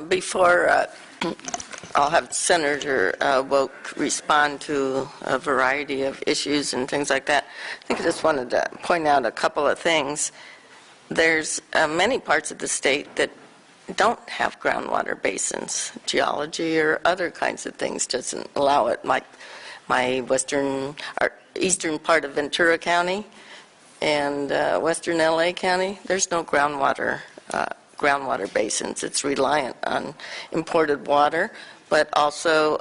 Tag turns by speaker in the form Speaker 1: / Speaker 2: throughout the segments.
Speaker 1: Before I'll have Senator Woke respond to a variety of issues and things like that, I think I just wanted to point out a couple of things. There's many parts of the state that don't have groundwater basins. Geology or other kinds of things doesn't allow it, like my eastern part of Ventura County and western LA County. There's no groundwater basins. It's reliant on imported water, but also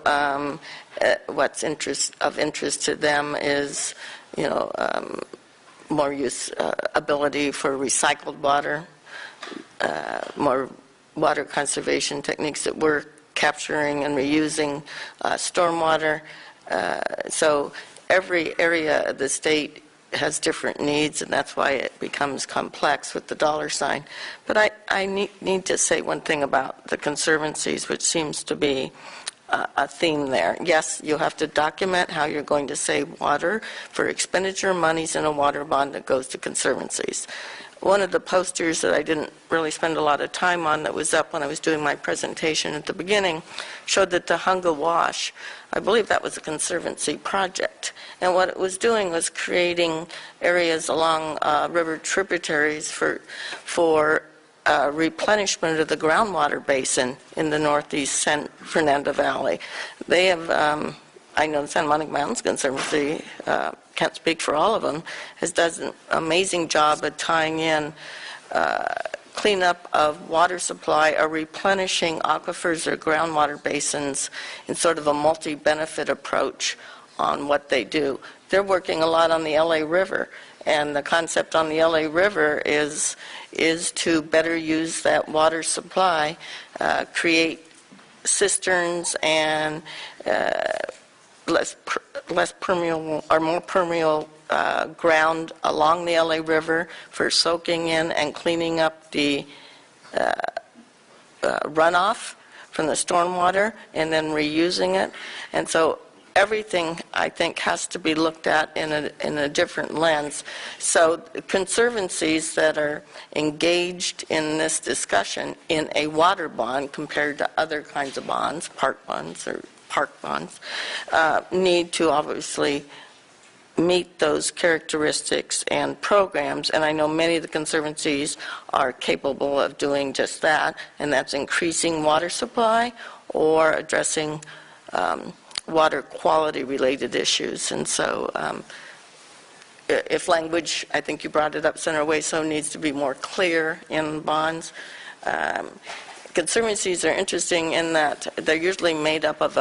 Speaker 1: what's of interest to them is, more ability for recycled water, more water conservation techniques that we're capturing and reusing, stormwater. So every area of the state has different needs, and that's why it becomes complex with the dollar sign. But I need to say one thing about the conservancies, which seems to be a theme there. Yes, you'll have to document how you're going to save water for expenditure monies in a water bond that goes to conservancies. One of the posters that I didn't really spend a lot of time on that was up when I was doing my presentation at the beginning showed that the Hunga Wash, I believe that was a conservancy project. And what it was doing was creating areas along river tributaries for replenishment of the groundwater basin in the northeast San Fernando Valley. They have, I know the Santa Monica Mountains Conservancy, can't speak for all of them, has done an amazing job of tying in cleanup of water supply or replenishing aquifers or groundwater basins in sort of a multi-benefit approach on what they do. They're working a lot on the LA River, and the concept on the LA River is to better use that water supply, create cisterns and less permeable or more permeable ground along the LA River for soaking in and cleaning up the runoff from the stormwater and then reusing it. And so everything, I think, has to be looked at in a different lens. So conservancies that are engaged in this discussion in a water bond compared to other kinds of bonds, park bonds or park bonds, need to obviously meet those characteristics and programs, and I know many of the conservancies are capable of doing just that, and that's increasing water supply or addressing water quality related issues. And so if language, I think you brought it up, Senator Waso, needs to be more clear in bonds. Conservancies are interesting in that they're usually made up of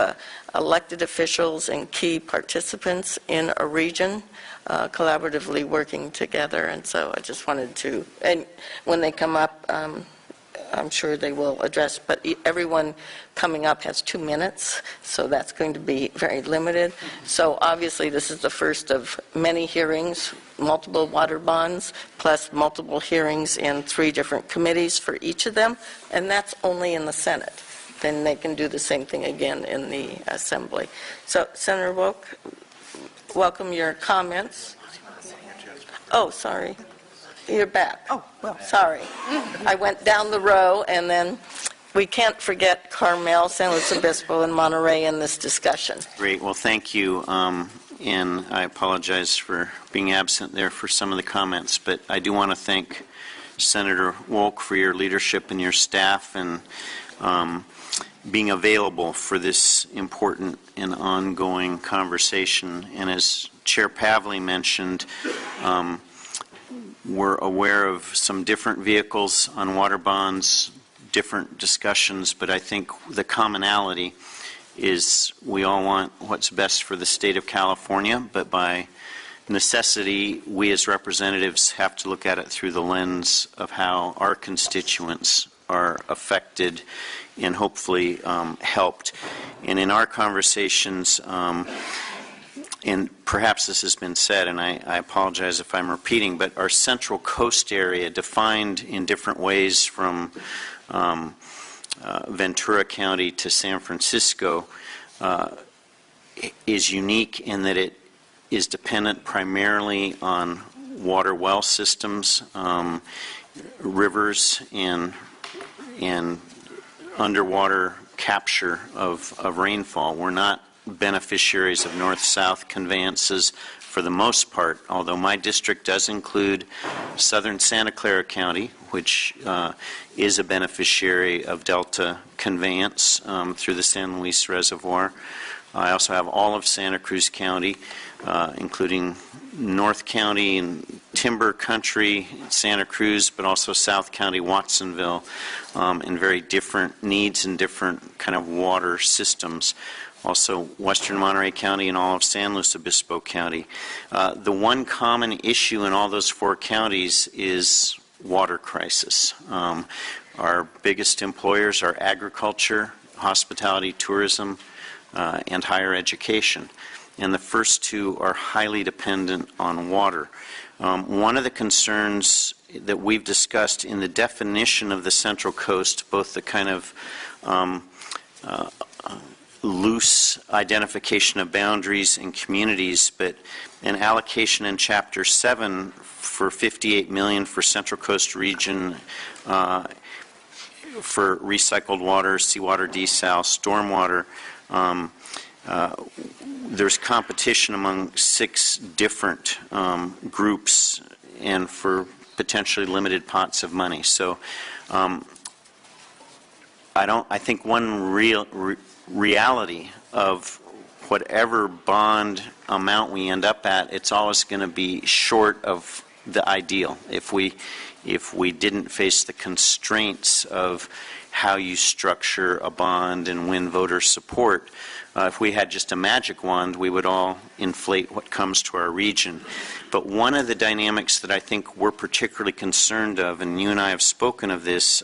Speaker 1: elected officials and key participants in a region, collaboratively working together. And so I just wanted to, and when they come up, I'm sure they will address, but everyone coming up has 2 minutes, so that's going to be very limited. So obviously this is the first of many hearings, multiple water bonds, plus multiple hearings in 3 different committees for each of them, and that's only in the Senate. Then they can do the same thing again in the Assembly. So Senator Woke, welcome your comments. Oh, sorry. You're back.
Speaker 2: Oh, well.
Speaker 1: Sorry. I went down the row, and then we can't forget Carmel, San Luis Obispo, and Monterey in this discussion.
Speaker 3: Great. Well, thank you. And I apologize for being absent there for some of the comments, but I do want to thank Senator Wolk for your leadership and your staff and being available for this important and ongoing conversation. And as Chair Pavley mentioned, we're aware of some different vehicles on water bonds, different discussions, but I think the commonality is we all want what's best for the state of California, but by necessity, we as representatives have to look at it through the lens of how our constituents are affected and hopefully helped. And in our conversations, and perhaps this has been said, and I apologize if I'm repeating, but our Central Coast area, defined in different ways from Ventura County to San Francisco, is unique in that it is dependent primarily on water well systems, rivers, and underwater capture of rainfall. We're not beneficiaries of north-south conveyances for the most part, although my district does include southern Santa Clara County, which is a beneficiary of Delta conveyance through the San Luis Reservoir. I also have all of Santa Cruz County, including North County and Timber Country, Santa Cruz, but also South County, Watsonville, and very different needs and different kind of water systems. Also Western Monterey County and all of San Luis Obispo County. The one common issue in all those 4 counties is water crisis. Our biggest employers are agriculture, hospitality, tourism, and higher education. And the first 2 are highly dependent on water. One of the concerns that we've discussed in the definition of the Central Coast, both the kind of loose identification of boundaries and communities, but an allocation in Chapter 7 for $58 million for Central Coast region for recycled water, seawater desal, stormwater. There's competition among 6 different groups and for potentially limited pots of money. So I think one reality of whatever bond amount we end up at, it's always going to be short of the ideal if we didn't face the constraints of how you structure a bond and win voter support. If we had just a magic wand, we would all inflate what comes to our region. But one of the dynamics that I think we're particularly concerned of, and you and I have spoken of this,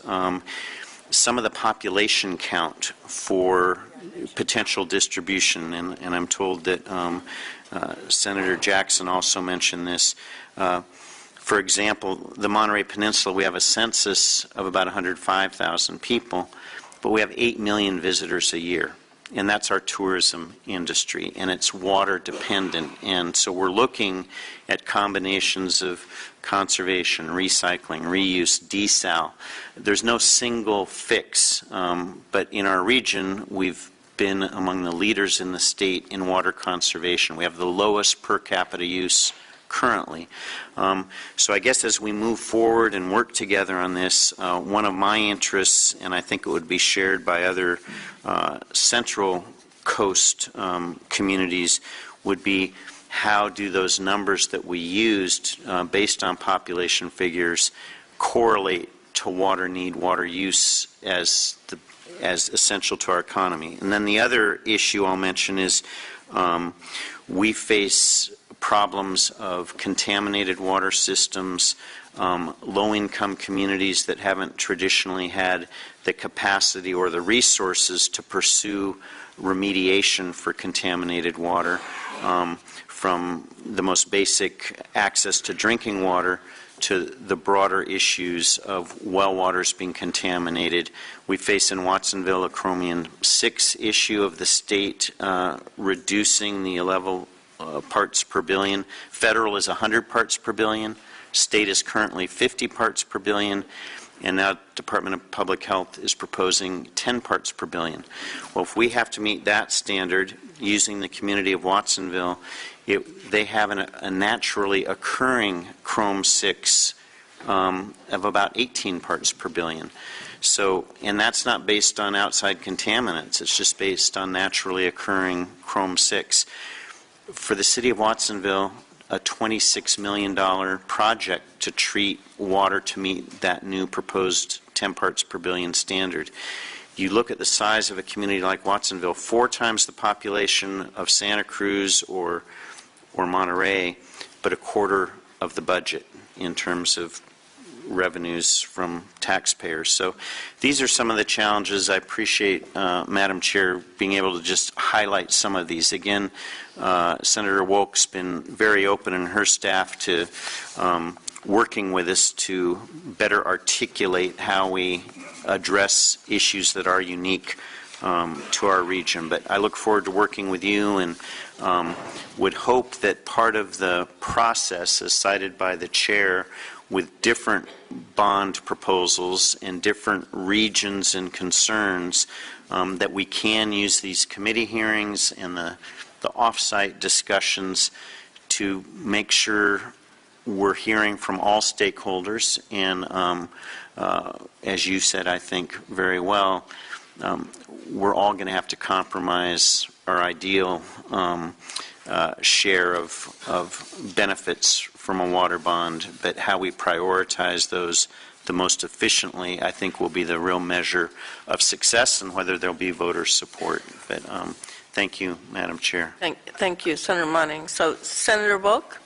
Speaker 3: some of the population count for potential distribution, and I'm told that Senator Jackson also mentioned this. For example, the Monterey Peninsula, we have a census of about 105,000 people, but we have 8 million visitors a year. And that's our tourism industry, and it's water dependent. And so we're looking at combinations of conservation, recycling, reuse, desal. There's no single fix, but in our region, we've been among the leaders in the state in water conservation. We have the lowest per capita use currently. So I guess as we move forward and work together on this, one of my interests, and I think it would be shared by other Central Coast communities, would be how do those numbers that we used based on population figures correlate to water need, water use as essential to our economy. And then the other issue I'll mention is we face problems of contaminated water systems, low-income communities that haven't traditionally had the capacity or the resources to pursue remediation for contaminated water, from the most basic access to drinking water to the broader issues of well waters being contaminated. We face in Watsonville a chromium 6 issue of the state reducing the level parts per billion. Federal is 100 parts per billion. State is currently 50 parts per billion. And now Department of Public Health is proposing 10 parts per billion. Well, if we have to meet that standard using the community of Watsonville, they have a naturally occurring Chrome 6 of about 18 parts per billion. So, and that's not based on outside contaminants. It's just based on naturally occurring Chrome 6. For the city of Watsonville, a $26 million project to treat water to meet that new proposed 10 parts per billion standard. You look at the size of a community like Watsonville, 4 times the population of Santa Cruz or Monterey, but a quarter of the budget in terms of revenues from taxpayers. So these are some of the challenges. I appreciate, Madam Chair, being able to just highlight some of these. Again, Senator Wolk's been very open and her staff to working with us to better articulate how we address issues that are unique to our region. But I look forward to working with you and would hope that part of the process, as cited by the chair, with different bond proposals and different regions and concerns, that we can use these committee hearings and the off-site discussions to make sure we're hearing from all stakeholders. And as you said, I think very well, we're all going to have to compromise our ideal share of benefits from a water bond, but how we prioritize those the most efficiently, I think, will be the real measure of success and whether there'll be voter support. But thank you, Madam Chair.
Speaker 1: Thank you, Senator Monning. So, Senator Volk?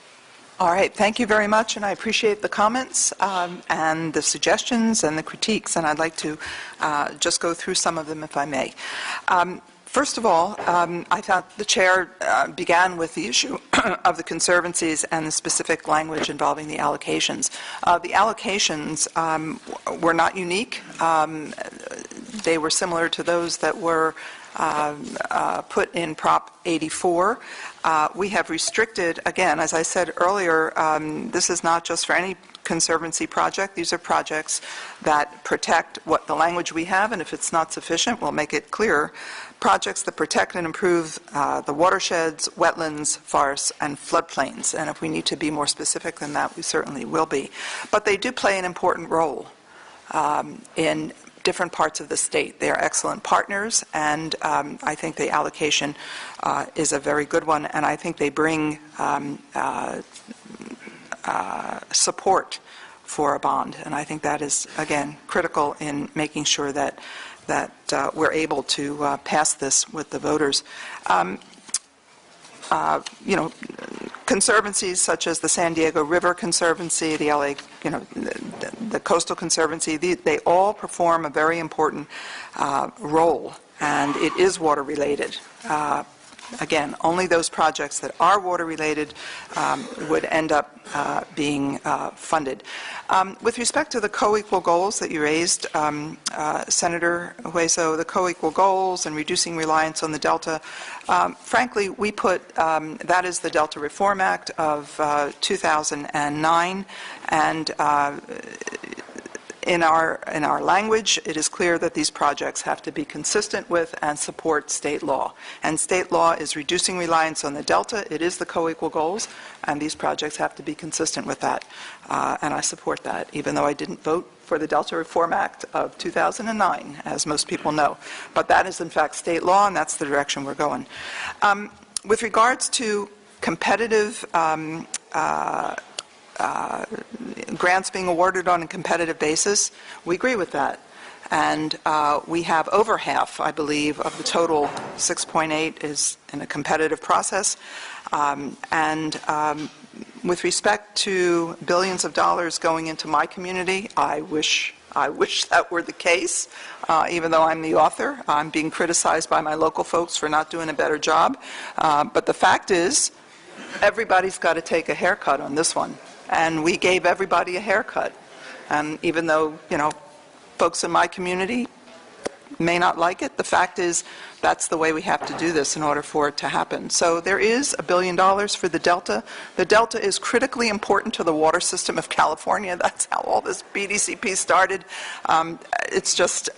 Speaker 2: All right, thank you very much, and I appreciate the comments and the suggestions and the critiques, and I'd like to just go through some of them if I may. First of all, I thought the chair began with the issue of the conservancies and the specific language involving the allocations. The allocations were not unique. They were similar to those that were put in Prop 84. We have restricted, again, as I said earlier, this is not just for any conservancy project. These are projects that protect what the language we have, and if it's not sufficient, we'll make it clearer. Projects that protect and improve the watersheds, wetlands, forests, and floodplains. And if we need to be more specific than that, we certainly will be. But they do play an important role in different parts of the state. They are excellent partners, and I think the allocation is a very good one, and I think they bring support for a bond. And I think that is, again, critical in making sure that we're able to pass this with the voters. Conservancies such as the San Diego River Conservancy, the LA, the Coastal Conservancy, they all perform a very important role, and it is water related. Again, only those projects that are water related would end up being funded. With respect to the co-equal goals that you raised, Senator Hueso, the co-equal goals and reducing reliance on the Delta, frankly, we put, that is the Delta Reform Act of 2009, and in our language, it is clear that these projects have to be consistent with and support state law. And state law is reducing reliance on the Delta. It is the co-equal goals, and these projects have to be consistent with that. And I support that, even though I didn't vote for the Delta Reform Act of 2009, as most people know. But that is, in fact, state law, and that's the direction we're going. With regards to competitive grants being awarded on a competitive basis, we agree with that. And we have over half, I believe, of the total 6.8 is in a competitive process. With respect to billions of dollars going into my community, I wish that were the case. Even though I'm the author, I'm being criticized by my local folks for not doing a better job. But the fact is, everybody's got to take a haircut on this one. And we gave everybody a haircut. And even though, folks in my community may not like it, the fact is that's the way we have to do this in order for it to happen. So there is $1 billion for the Delta. The Delta is critically important to the water system of California. That's how all this BDCP started. It's just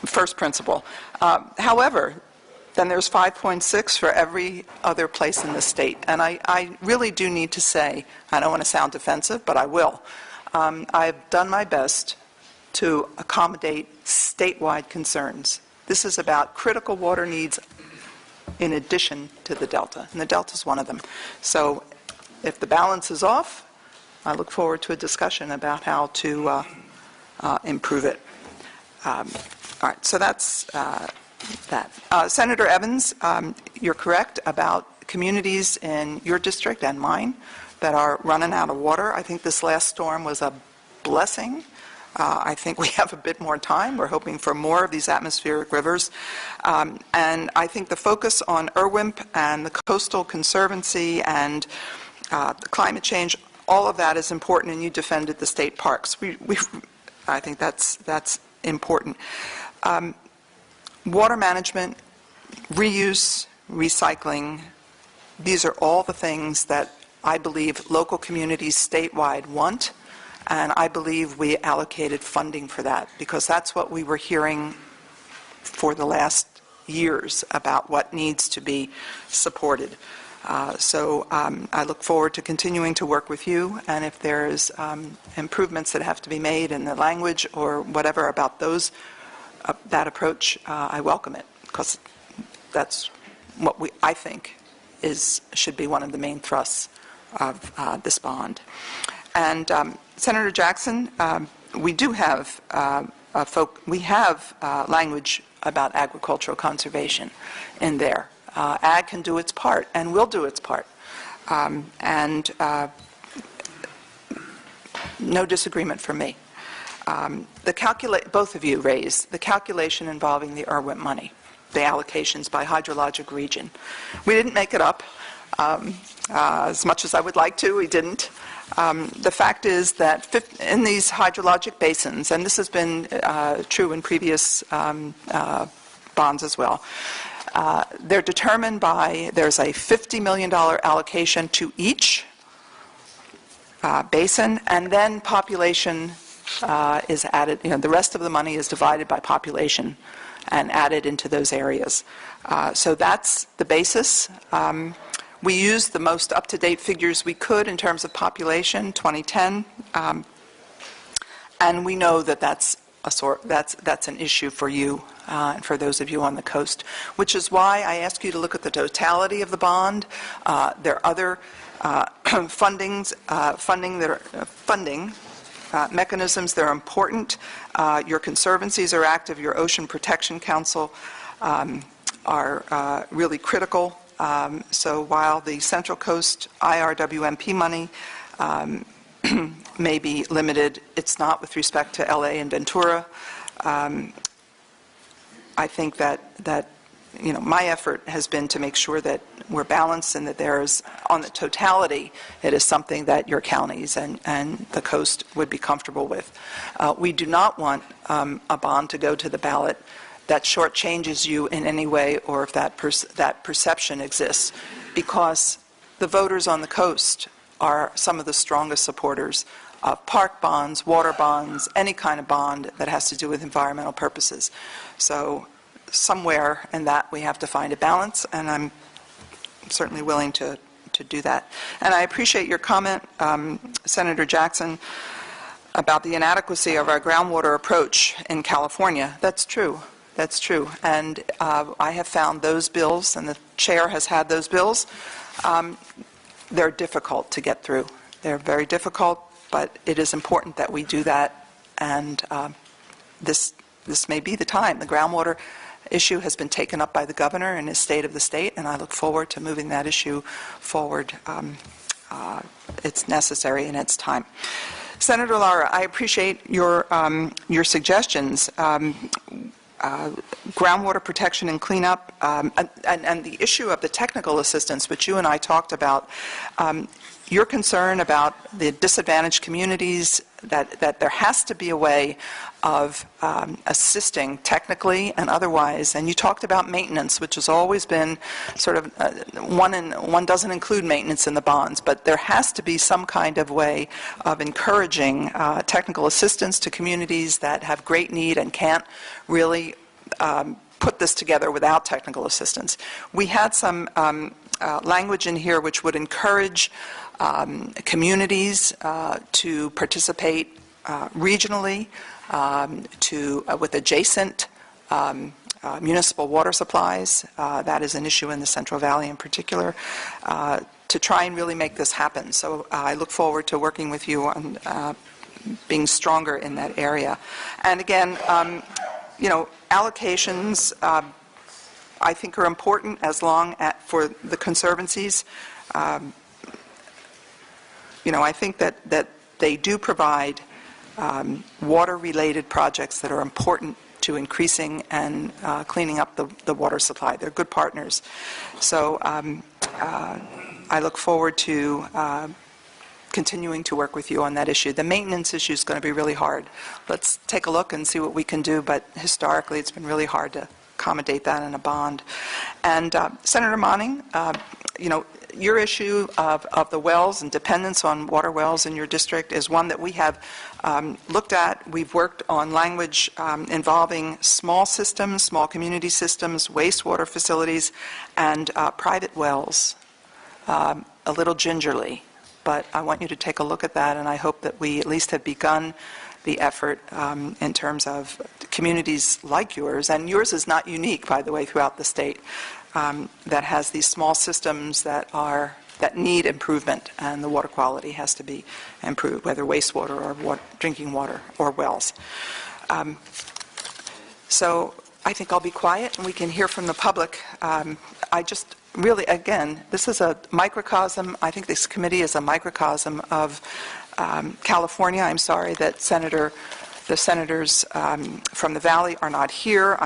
Speaker 2: first principle. However, then there's 5.6 for every other place in the state. And I really do need to say, I don't want to sound defensive, but I will. I've done my best to accommodate statewide concerns. This is about critical water needs in addition to the Delta, and the Delta is one of them. So if the balance is off, I look forward to a discussion about how to improve it. All right, so that's that. Senator Evans, you're correct about communities in your district and mine that are running out of water. I think this last storm was a blessing. I think we have a bit more time. We're hoping for more of these atmospheric rivers. And I think the focus on IRWIMP and the Coastal Conservancy and the climate change, all of that is important, and you defended the state parks. I think that's important. Water management, reuse, recycling, these are all the things that I believe local communities statewide want, and I believe we allocated funding for that, because that's what we were hearing for the last years about what needs to be supported. So I look forward to continuing to work with you, and if there's improvements that have to be made in the language or whatever about those, that approach, I welcome it, because that's what I think should be one of the main thrusts of this bond. And Senator Jackson, we do have language about agricultural conservation in there. Ag can do its part and will do its part. No disagreement from me. Both of you raised the calculation involving the IRWIMP money, the allocations by hydrologic region. We didn't make it up. As much as I would like to, we didn't. The fact is that in these hydrologic basins, and this has been true in previous bonds as well, they're determined by, there's a $50 million allocation to each basin, and then population is added. The rest of the money is divided by population and added into those areas. So that's the basis. We used the most up-to-date figures we could in terms of population, 2010, and we know that that's an issue for you and for those of you on the coast, which is why I ask you to look at the totality of the bond. There are other funding mechanisms that are important. Your conservancies are active. Your Ocean Protection Council are really critical. So while the Central Coast IRWMP money may be limited, it's not with respect to LA and Ventura. I think that my effort has been to make sure that we're balanced and that there's, on the totality, it is something that your counties and the coast would be comfortable with. We do not want a bond to go to the ballot that shortchanges you in any way, or if that perception exists, because the voters on the coast are some of the strongest supporters of park bonds, water bonds, any kind of bond that has to do with environmental purposes. So somewhere in that we have to find a balance, and I'm certainly willing to do that. And I appreciate your comment, Senator Jackson, about the inadequacy of our groundwater approach in California. That's true. That's true. And I have found those bills, and the chair has had those bills, they're difficult to get through. They're very difficult, but it is important that we do that, and this may be the time. The groundwater issue has been taken up by the governor in his state of the state, and I look forward to moving that issue forward. It's necessary and it's time. Senator Lara, I appreciate your suggestions. Groundwater protection and cleanup, and the issue of the technical assistance, which you and I talked about. Your concern about the disadvantaged communities, that there has to be a way of assisting technically and otherwise. And you talked about maintenance, which has always been sort of, one doesn't include maintenance in the bonds, but there has to be some kind of way of encouraging technical assistance to communities that have great need and can't really put this together without technical assistance. We had some language in here which would encourage communities to participate regionally with adjacent municipal water supplies. That is an issue in the Central Valley in particular, to try and really make this happen. So I look forward to working with you on being stronger in that area. And again, allocations I think are important as long for the conservancies. I think that they do provide water-related projects that are important to increasing and cleaning up the water supply. They're good partners. So I look forward to continuing to work with you on that issue. The maintenance issue is going to be really hard. Let's take a look and see what we can do, but historically it's been really hard to accommodate that in a bond. And Senator Monning, your issue of the wells and dependence on water wells in your district is one that we have looked at. We've worked on language involving small systems, small community systems, wastewater facilities, and private wells, a little gingerly. But I want you to take a look at that, and I hope that we at least have begun the effort in terms of communities like yours, and yours is not unique, by the way, throughout the state, that has these small systems that need improvement, and the water quality has to be improved, whether wastewater or drinking water or wells. So I think I'll be quiet, and we can hear from the public. I just really, again, this is a microcosm. I think this committee is a microcosm of California. I'm sorry that the senators from the Valley are not here.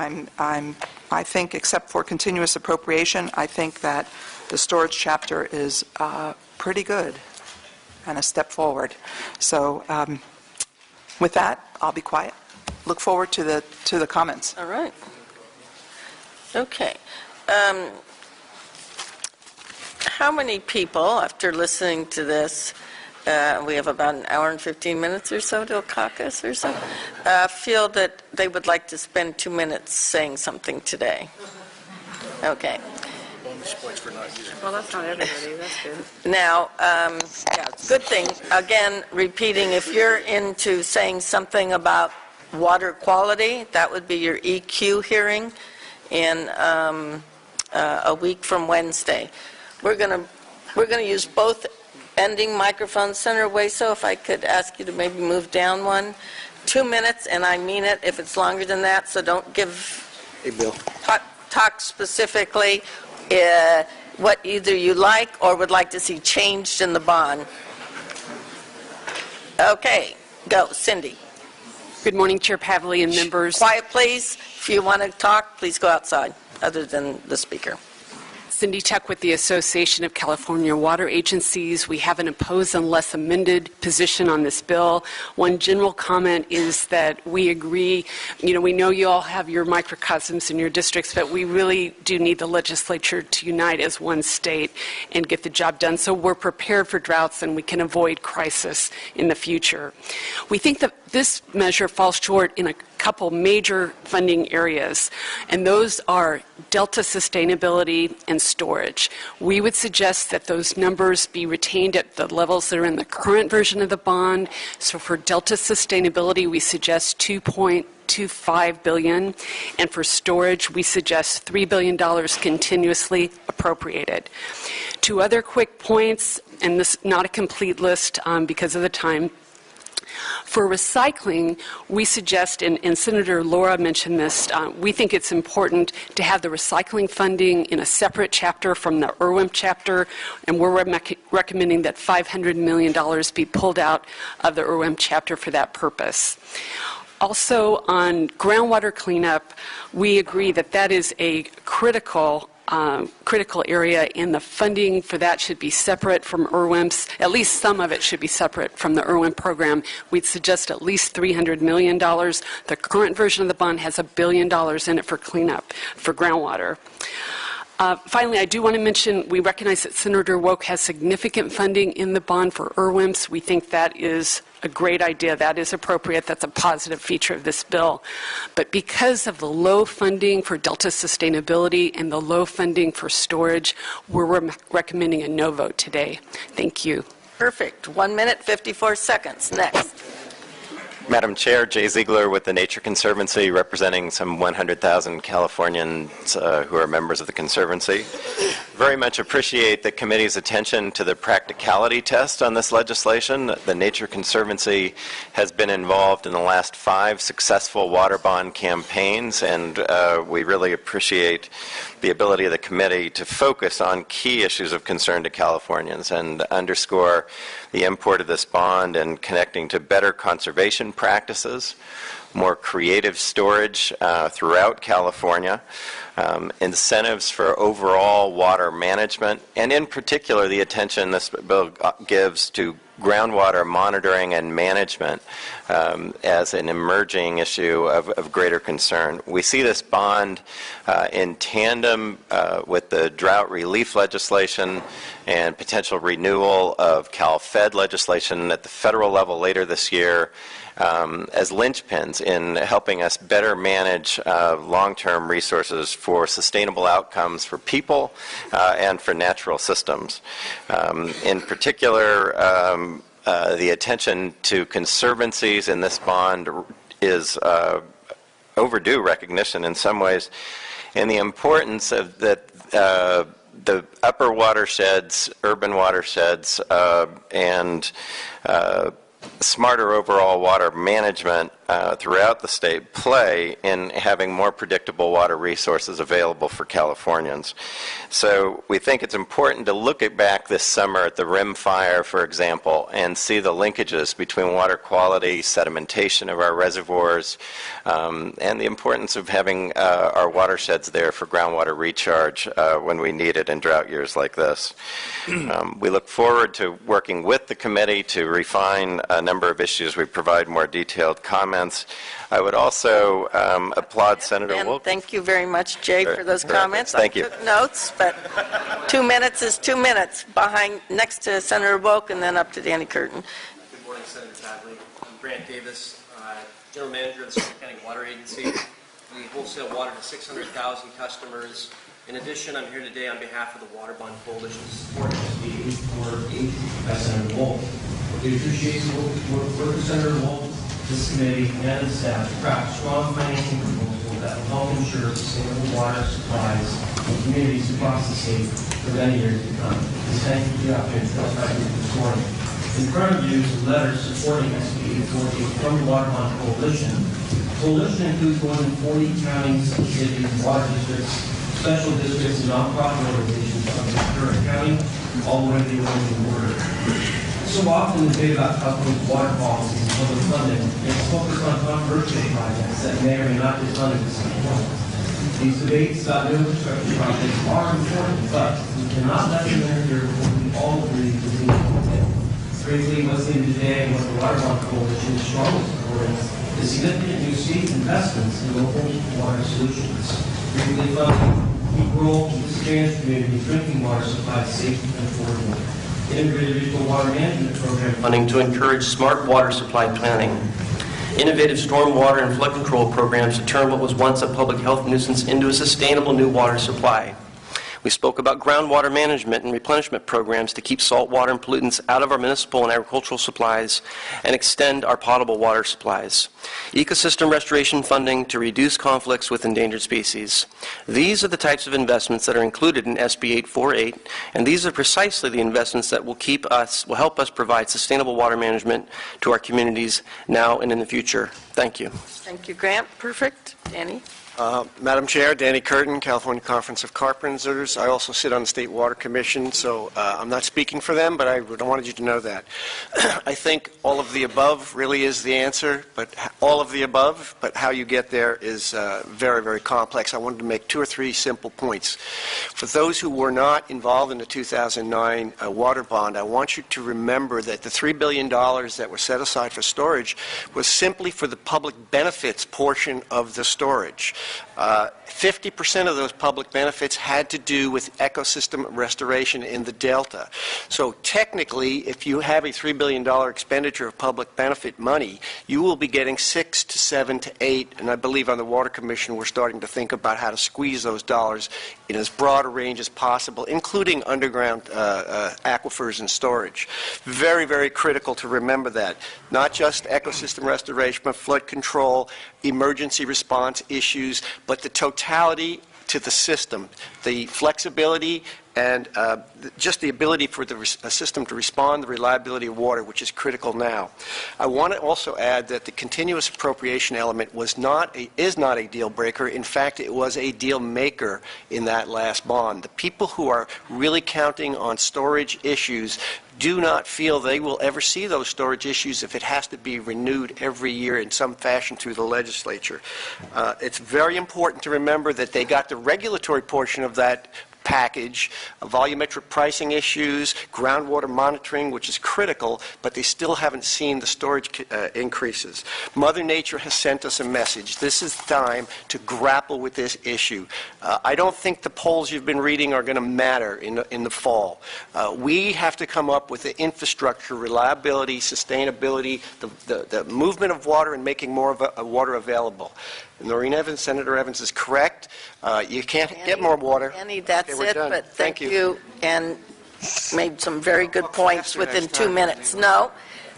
Speaker 2: I think, except for continuous appropriation, I think that the storage chapter is pretty good and a step forward. So with that, I'll be quiet. Look forward to the comments.
Speaker 1: All right. Okay. How many people, after listening to this, we have about an hour and 15 minutes or so till caucus or so, feel that they would like to spend 2 minutes saying something today? Okay.
Speaker 4: Well, that's not everybody. That's good.
Speaker 1: Now, good thing, again, repeating, if you're into saying something about water quality, that would be your EQ hearing in a week from Wednesday. We're going to use both ending microphones. Senator Hueso, if I could ask you to maybe move down one. 2 minutes, and I mean it if it's longer than that, so don't give...
Speaker 5: Hey, Bill.
Speaker 1: Talk specifically what either you like or would like to see changed in the bond. Okay, go. Cindy.
Speaker 4: Good morning, Chair Pavley and members.
Speaker 1: Quiet, please. If you want to talk, please go outside, other than the speaker.
Speaker 4: Cindy Tuck with the Association of California Water Agencies. We have an opposed unless amended position on this bill. One general comment is that we agree, we know you all have your microcosms in your districts, but we really do need the legislature to unite as one state and get the job done so we're prepared for droughts and we can avoid crisis in the future. We think that this measure falls short in a couple major funding areas, and those are delta sustainability and storage. We would suggest that those numbers be retained at the levels that are in the current version of the bond. So for delta sustainability, we suggest $2.25 billion, and for storage, we suggest $3 billion continuously appropriated. Two other quick points, and this is not a complete list because of the time. For recycling, we suggest, and Senator Laura mentioned this, we think it's important to have the recycling funding in a separate chapter from the IRWIM chapter, and we're recommending that $500 million be pulled out of the IRWIM chapter for that purpose. Also, on groundwater cleanup, we agree that that is a critical area, and the funding for that should be separate from IRWIM's. At least some of it should be separate from the IRWIM program. We'd suggest at least $300 million. The current version of the bond has $1 billion in it for cleanup, for groundwater. Finally, I do want to mention we recognize that Senator Woke has significant funding in the bond for IRWIMs. We think that is a great idea. That is appropriate. That's a positive feature of this bill. But because of the low funding for delta sustainability and the low funding for storage, we're recommending a no vote today. Thank you.
Speaker 1: Perfect. 1 minute, 54 seconds. Next.
Speaker 5: Madam Chair, Jay Ziegler with the Nature Conservancy, representing some 100,000 Californians who are members of the Conservancy. Very much appreciate the committee's attention to the practicality test on this legislation. The Nature Conservancy has been involved in the last 5 successful water bond campaigns, and we really appreciate the ability of the committee to focus on key issues of concern to Californians and underscore the import of this bond and connecting to better conservation practices, more creative storage throughout California, incentives for overall water management, and in particular the attention this bill gives to groundwater monitoring and management as an emerging issue of greater concern. We see this bond in tandem with the drought relief legislation and potential renewal of Cal-Fed legislation at the federal level later this year as linchpins in helping us better manage long-term resources for sustainable outcomes for people and for natural systems. In particular, the attention to conservancies in this bond is overdue recognition in some ways, and the importance of that the upper watersheds, urban watersheds, and smarter overall water management throughout the state play in having more predictable water resources available for Californians. So we think it's important to look back this summer at the Rim Fire, for example, and see the linkages between water quality, sedimentation of our reservoirs, and the importance of having our watersheds there for groundwater recharge when we need it in drought years like this. We look forward to working with the committee to refine a number of issues. We provide more detailed comments. I would also applaud Senator
Speaker 1: And
Speaker 5: Wilk.
Speaker 1: thank you very much, Jay, for those comments.
Speaker 5: Thank you.
Speaker 1: I took notes, but 2 minutes is 2 minutes next to Senator Wilk and then up to Danny Curtin.
Speaker 6: Good morning, Senator Tadley. I'm Grant Davis, General Manager of the Suffolk County Water Agency. We wholesale water to 600,000 customers. In addition, I'm here today on behalf of the Water Bond Coalition to support SB 848 by Senator Wolf. We appreciate the work of Senator Wolf, this committee, and the staff to craft a strong financing proposal that will help ensure sustainable water supplies in communities across the state for many years to come. Thank you for the opportunity to testify this morning. In front of you is a letter supporting SB 848 from the Water Bond Coalition. The coalition includes more than 40 counties, cities, water districts, special districts, and nonprofit organizations from Ventura County all the way to the Oregon border. So often the debate about California's water policies and public funding is focused on controversial projects that may or may not be funded at some point. These debates about new infrastructure projects are important, but we cannot let them interfere with what we all agree is needed. Briefly, what's needed today and what the Water Bond Coalition is strongly supporting is significant new state investments in local water solutions. Briefly funding keep rural and disadvantaged community drinking water supply safe and affordable. Integrated regional water management program funding to encourage smart water supply planning. Innovative stormwater and flood control programs to turn what was once a public health nuisance into a sustainable new water supply. We spoke about groundwater management and replenishment programs to keep salt water and pollutants out of our municipal and agricultural supplies and extend our potable water supplies. Ecosystem restoration funding to reduce conflicts with endangered species. These are the types of investments that are included in SB 848, and these are precisely the investments that will help us provide sustainable water management to our communities now and in the future. Thank you.
Speaker 1: Thank you, Grant. Perfect. Danny?
Speaker 7: Madam Chair, Danny Curtin, California Conference of Carpenters. I also sit on the State Water Commission, so I'm not speaking for them, but I wanted you to know that. I think all of the above really is the answer, but all of the above, but how you get there is very, very complex. I wanted to make 2 or 3 simple points. For those who were not involved in the 2009 water bond, I want you to remember that the $3 billion that was set aside for storage was simply for the public benefits portion of the storage. 50% of those public benefits had to do with ecosystem restoration in the Delta. So technically, if you have a $3 billion expenditure of public benefit money, you will be getting 6 to 7 to 8, and I believe on the Water Commission we're starting to think about how to squeeze those dollars in as broad a range as possible, including underground aquifers and storage. Very, very critical to remember that. Not just ecosystem restoration, but flood control, emergency response issues, but the totality to the system, the flexibility and just the ability for the system to respond, the reliability of water, which is critical now. I want to also add that the continuous appropriation element is not a deal breaker. In fact, it was a deal maker in that last bond. The people who are really counting on storage issues do not feel they will ever see those storage issues if it has to be renewed every year in some fashion through the legislature. It's very important to remember that they got the regulatory portion of that package, volumetric pricing issues, groundwater monitoring, which is critical, but they still haven't seen the storage increases. Mother Nature has sent us a message. This is time to grapple with this issue. I don't think the polls you've been reading are going to matter in the fall. We have to come up with the infrastructure, reliability, sustainability, the movement of water and making more of water available. Noreen Evans, Senator Evans is correct. You can't get more water.
Speaker 1: Annie, that's
Speaker 7: Okay, we're
Speaker 1: it,
Speaker 7: done.
Speaker 1: but
Speaker 7: Thank
Speaker 1: you, and made some very good points
Speaker 7: faster
Speaker 1: within
Speaker 7: next
Speaker 1: 2
Speaker 7: time.
Speaker 1: minutes. No,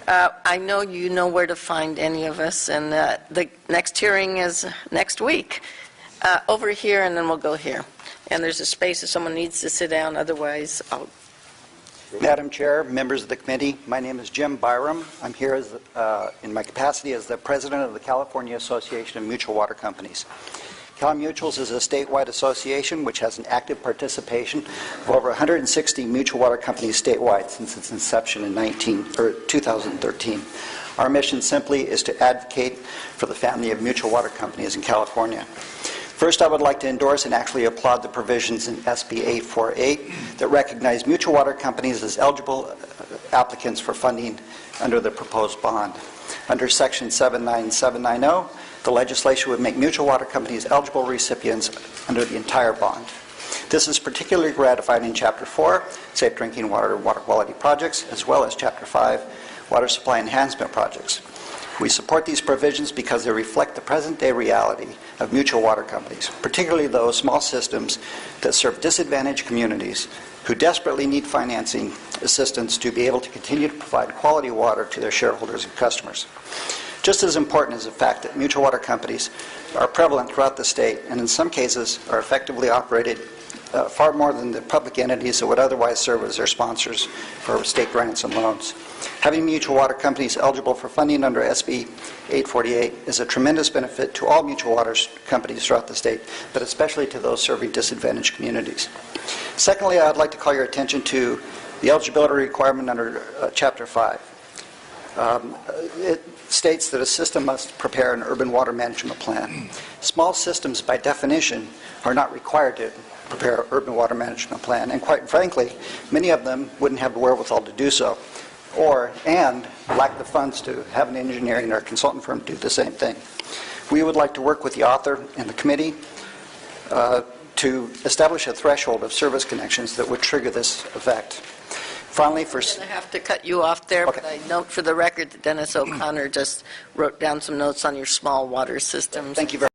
Speaker 1: I know you know where to find any of us, and the next hearing is next week. Over here, and then we'll go here. And there's a space if someone needs to sit down, otherwise I'll...
Speaker 8: Madam Chair, members of the committee, my name is Jim Byram. I'm here in my capacity as the president of the California Association of Mutual Water Companies. Cal Mutuals is a statewide association which has an active participation of over 160 mutual water companies statewide since its inception in 2013. Our mission simply is to advocate for the family of mutual water companies in California. First, I would like to endorse and actually applaud the provisions in SB 848 that recognize mutual water companies as eligible applicants for funding under the proposed bond. Under Section 79790, the legislation would make mutual water companies eligible recipients under the entire bond. This is particularly gratified in Chapter 4, Safe Drinking Water and Water Quality Projects, as well as Chapter 5, Water Supply Enhancement Projects. We support these provisions because they reflect the present-day reality of mutual water companies, particularly those small systems that serve disadvantaged communities who desperately need financing assistance to be able to continue to provide quality water to their shareholders and customers. Just as important is the fact that mutual water companies are prevalent throughout the state and in some cases are effectively operated far more than the public entities that would otherwise serve as their sponsors for state grants and loans. Having mutual water companies eligible for funding under SB 848 is a tremendous benefit to all mutual water companies throughout the state, but especially to those serving disadvantaged communities. Secondly, I'd like to call your attention to the eligibility requirement under Chapter 5. It states that a system must prepare an urban water management plan. Small systems, by definition, are not required to prepare an urban water management plan, and quite frankly, many of them wouldn't have the wherewithal to do so, and lack the funds to have an engineering or consultant firm do the same thing. We would like to work with the author and the committee to establish a threshold of service connections that would trigger this effect. Finally,
Speaker 1: I have to cut you off there,
Speaker 8: Okay.
Speaker 1: but I note for the record that Dennis O'Connor just wrote down some notes on your small water systems.
Speaker 8: Thank you very